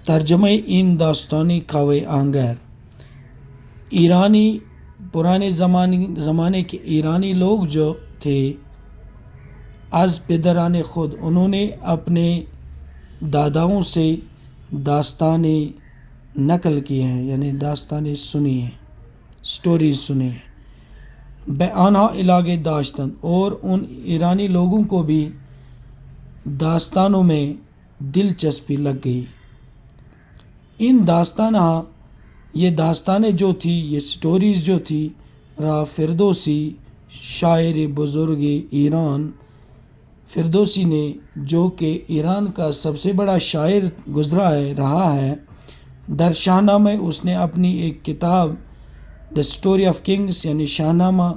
ترجمہ ان داستانی کاوے آنگر ایرانی پرانے زمانے کے ایرانی لوگ جو تھے از پدران خود انہوں نے اپنے داداؤں سے داستانیں نقل کی ہیں، یعنی داستانیں سنی ہیں، سٹوریز سنے ہیں۔ بے آنہا علاقے داشتن، اور ان ایرانی لوگوں کو بھی داستانوں میں دلچسپی لگ گئی۔ ان یہ داستانیں جو تھی، یہ سٹوریز جو تھی، را فردوسی شاعر بزرگ ایران فردوسی نے، جو کہ ایران کا سب سے بڑا شاعر رہا ہے، در شاہ نامہ اس نے اپنی ایک کتاب دا سٹوری آف کنگس یعنی شاہ نامہ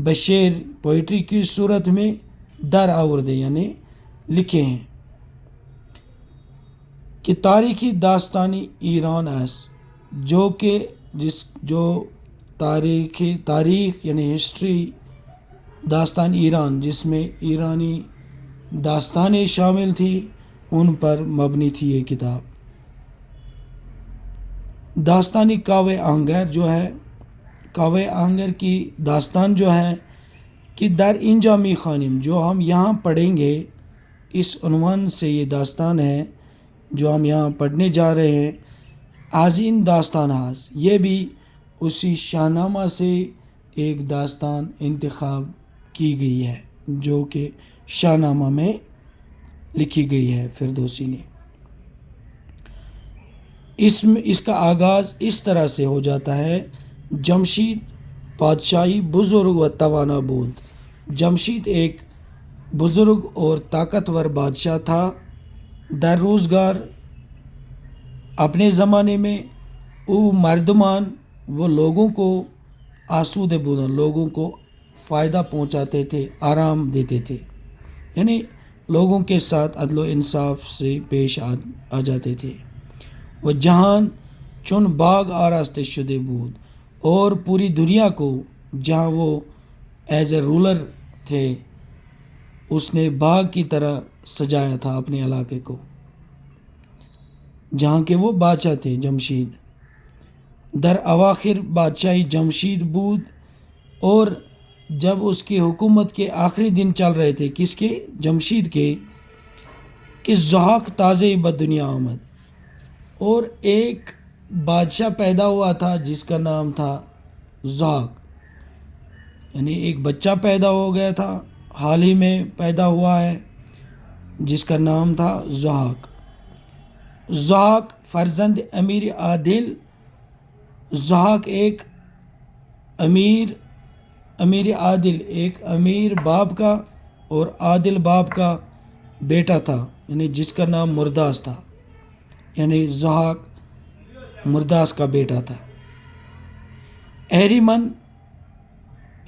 بشیر پوئٹری کی صورت میں در آوردے یعنی لکھے ہیں کہ تاریخی داستانی ایران جو تاریخ یعنی ہسٹری داستان ایران، جس میں ایرانی داستانیں شامل تھی، ان پر مبنی تھی یہ کتاب۔ داستانی کاوے آنگر جو ہے، کاوے آنگر کی داستان جو ہے کہ در اینجا می خوانیم، جو ہم یہاں پڑھیں گے، اس عنوان سے یہ داستان ہے جو ہم یہاں پڑھنے جا رہے ہیں۔ آزین داستان یہ بھی اسی شاہ نامہ سے ایک داستان انتخاب کی گئی ہے جو کہ شاہ نامہ میں لکھی گئی ہے فردوسی نے۔ اس کا آغاز اس طرح سے ہو جاتا ہے: جمشید بادشاہی بزرگ و توانا بود۔ جمشید ایک بزرگ اور طاقتور بادشاہ تھا۔ در روزگار اپنے زمانے میں او مردمان وہ لوگوں کو آسودہ بودن، لوگوں کو فائدہ پہنچاتے تھے، آرام دیتے تھے، یعنی لوگوں کے ساتھ عدل و انصاف سے پیش آ جاتے تھے۔ وہ جہان چون باغ آراستے شدے بود، اور پوری دنیا کو جہاں وہ ایز اے رولر تھے اس نے باغ کی طرح سجایا تھا اپنے علاقے کو، جہاں کے وہ بادشاہ تھے جمشید۔ در اواخر بادشاہی جمشید بود، اور جب اس کی حکومت کے آخری دن چل رہے تھے، کس کے؟ جمشید کے، کہ ضحاک تازہ بدنیا آمد، اور ایک بادشاہ پیدا ہوا تھا جس کا نام تھا ضحاک، یعنی ایک بچہ پیدا ہو گیا تھا، حال ہی میں پیدا ہوا ہے، جس کا نام تھا ضحاک۔ ضحاک فرزند امیر عادل، ضحاک ایک امیر عادل، ایک امیر باپ کا اور عادل باپ کا بیٹا تھا، یعنی جس کا نام مرداس تھا، یعنی ضحاک مرداس کا بیٹا تھا۔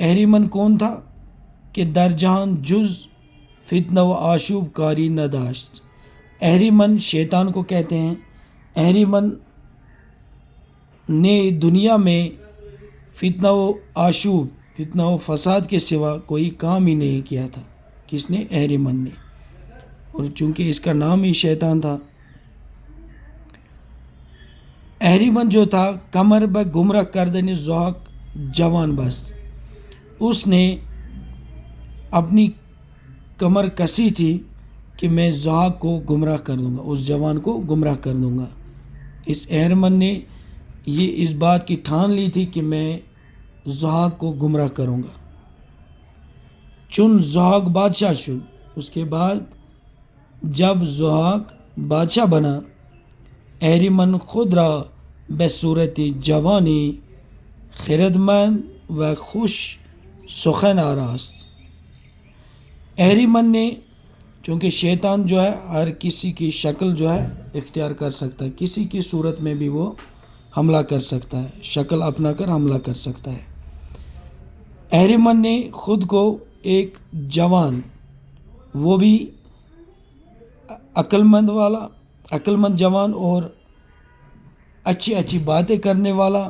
اہریمن کون تھا؟ کہ در جہان جز فتنہ و آشوب کاری نہ داشت۔ اہریمن شیطان کو کہتے ہیں۔ اہریمن نے دنیا میں فتنہ و آشوب، فتنہ و فساد کے سوا کوئی کام ہی نہیں کیا تھا۔ کس نے؟ اہریمن نے، اور چونکہ اس کا نام ہی شیطان تھا۔ اہریمن جو تھا کمر بہ گمراہ کردن ضحاک جوان بس، اس نے اپنی کمر کسی تھی کہ میں ضحاک کو گمراہ کر دوں گا، اس جوان کو گمراہ کر دوں گا۔ اس اہریمن نے یہ اس بات کی ٹھان لی تھی کہ میں ضحاک کو گمراہ کروں گا۔ چون ضحاک بادشاہ شد، اس کے بعد جب ضحاک بادشاہ بنا، اہریمن خود را بصورت جوانی خردمند و خوش سخن آراست۔ اہریمن نے، چونکہ شیطان جو ہے ہر کسی کی شکل جو ہے اختیار کر سکتا ہے، کسی کی صورت میں بھی وہ حملہ کر سکتا ہے، شکل اپنا کر حملہ کر سکتا ہے۔ اہریمن نے خود کو ایک جوان، وہ بھی عقل مند جوان اور اچھی باتیں کرنے والا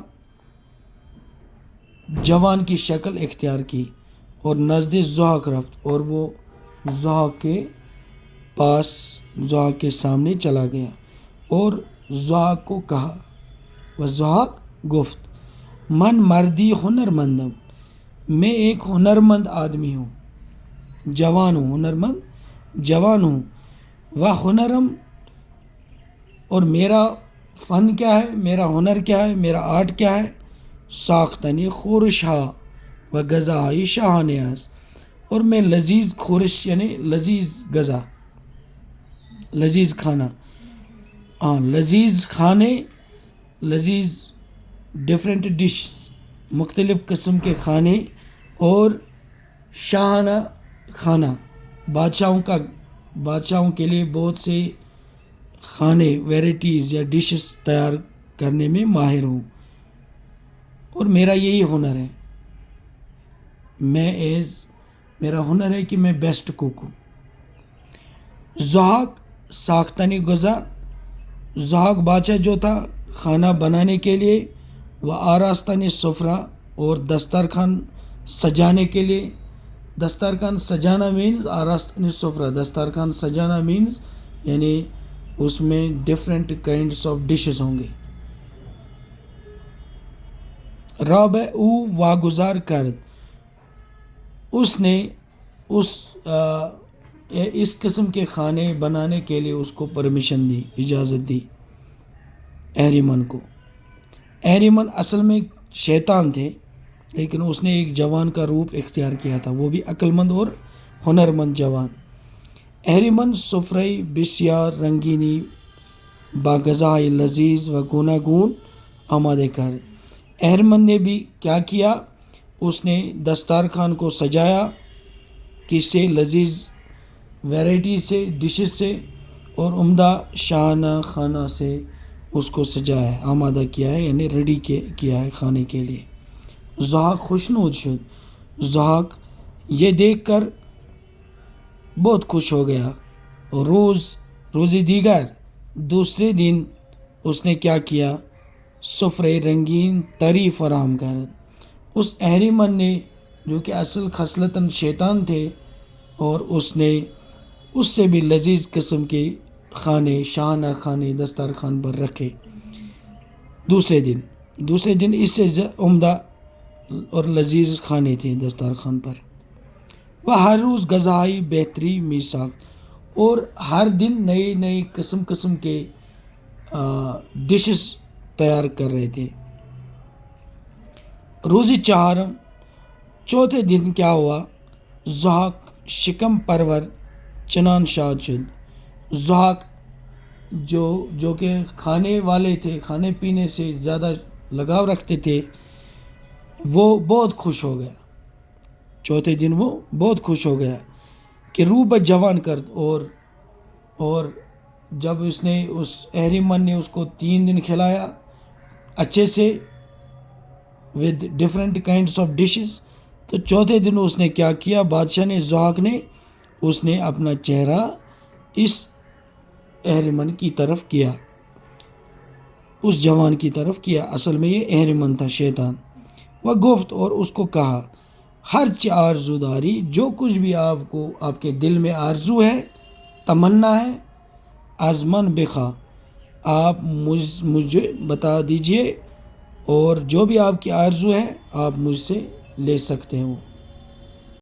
جوان کی شکل اختیار کی، اور نزد ضحاک رفت، اور وہ ضحاک کے پاس، ضحاک کے سامنے چلا گیا، اور ضحاک کو کہا، و ضحاک گفت من مردی ہنرمندم، میں ایک ہنرمند آدمی ہوں، جوان ہوں، ہنرمند جوان ہوں، و ہنرم، اور میرا فن کیا ہے، میرا ہنر کیا ہے، میرا آرٹ کیا ہے، ساختنی خورشہ و غذائی شاہنیاز، اور میں لذیذ خورش یعنی لذیذ غذا، لذیذ کھانا، لذیذ کھانے، لذیذ ڈفرینٹ ڈش، مختلف قسم کے کھانے، اور شاہانہ کھانا، بادشاہوں کے لیے بہت سے کھانے ویرائٹیز یا ڈشز تیار کرنے میں ماہر ہوں، اور میرا یہی ہنر ہے، میرا ہنر ہے کہ میں بیسٹ کوک ہوں۔ ضحاک ساختنی غذا، ضحاک بادشاہ جو تھا کھانا بنانے کے لیے، وہ آراستانی سفرہ، اور دسترخوان سجانے کے لیے، دسترخوان سجانا مینز آراستانی سفرہ، دسترخوان سجانا مینز یعنی اس میں ڈفرینٹ کائنڈس آف ڈشز ہوں گے۔ رابع او واگزار کرد، اس نے اس قسم کے کھانے بنانے کے لیے اس کو پرمیشن دی، اجازت دی اہریمن کو۔ اہریمن اصل میں شیطان تھے، لیکن اس نے ایک جوان کا روپ اختیار کیا تھا، وہ بھی عقل مند اور ہنرمند جوان۔ اہریمن سفرۂ بسیار رنگینی با غذائے لذیذ و گوناگون آمادہ کر، اہریمن نے بھی کیا کیا، اس نے دسترخوان کو سجایا، کس سے، لذیذ ویرائٹی سے، ڈشز سے، اور عمدہ شاہانہ کھانا سے اس کو سجایا ہے، آمادہ کیا ہے، یعنی ریڈی کیا ہے کھانے کے لیے۔ ضحاک خوشنود شد، ضحاک یہ دیکھ کر بہت خوش ہو گیا۔ روزی دیگر، دوسرے دن اس نے کیا کیا، سفرے رنگین تری فراہم کر، اس اہریمن نے جو کہ اصل خصلتاً شیطان تھے، اور اس نے اس سے بھی لذیذ قسم کے کھانے، شاہانہ کھانے دسترخوان پر رکھے۔ دوسرے دن اس سے عمدہ اور لذیذ کھانے تھے دسترخوان پر۔ وہ ہر روز غذائی بہتری میساخت، اور ہر دن نئی قسم کے ڈشز تیار کر رہے تھے۔ روزی چہارم، چوتھے دن کیا ہوا، ضحاک شکم پرور چنان شاد شد، ضحاک جو کہ کھانے والے تھے، کھانے پینے سے زیادہ لگاؤ رکھتے تھے، وہ بہت خوش ہو گیا۔ چوتھے دن وہ بہت خوش ہو گیا کہ روح جوان کرد، اور جب اس اہریمن نے اس کو 3 دن کھلایا اچھے سے with different kinds of dishes, تو چوتھے دن اس نے کیا کیا، بادشاہ نے، ضحاک نے، اس نے اپنا چہرہ اس اہریمن کی طرف کیا، اس جوان کی طرف کیا، اصل میں یہ اہریمن تھا، شیطان۔ وہ گفت، اور اس کو کہا، ہر چی آرزو داری، جو کچھ بھی آپ کے دل میں آرزو ہے، تمنا ہے، از من بخواہ، آپ مجھے بتا دیجئے، اور جو بھی آپ کی آرزو ہے آپ مجھ سے لے سکتے ہو۔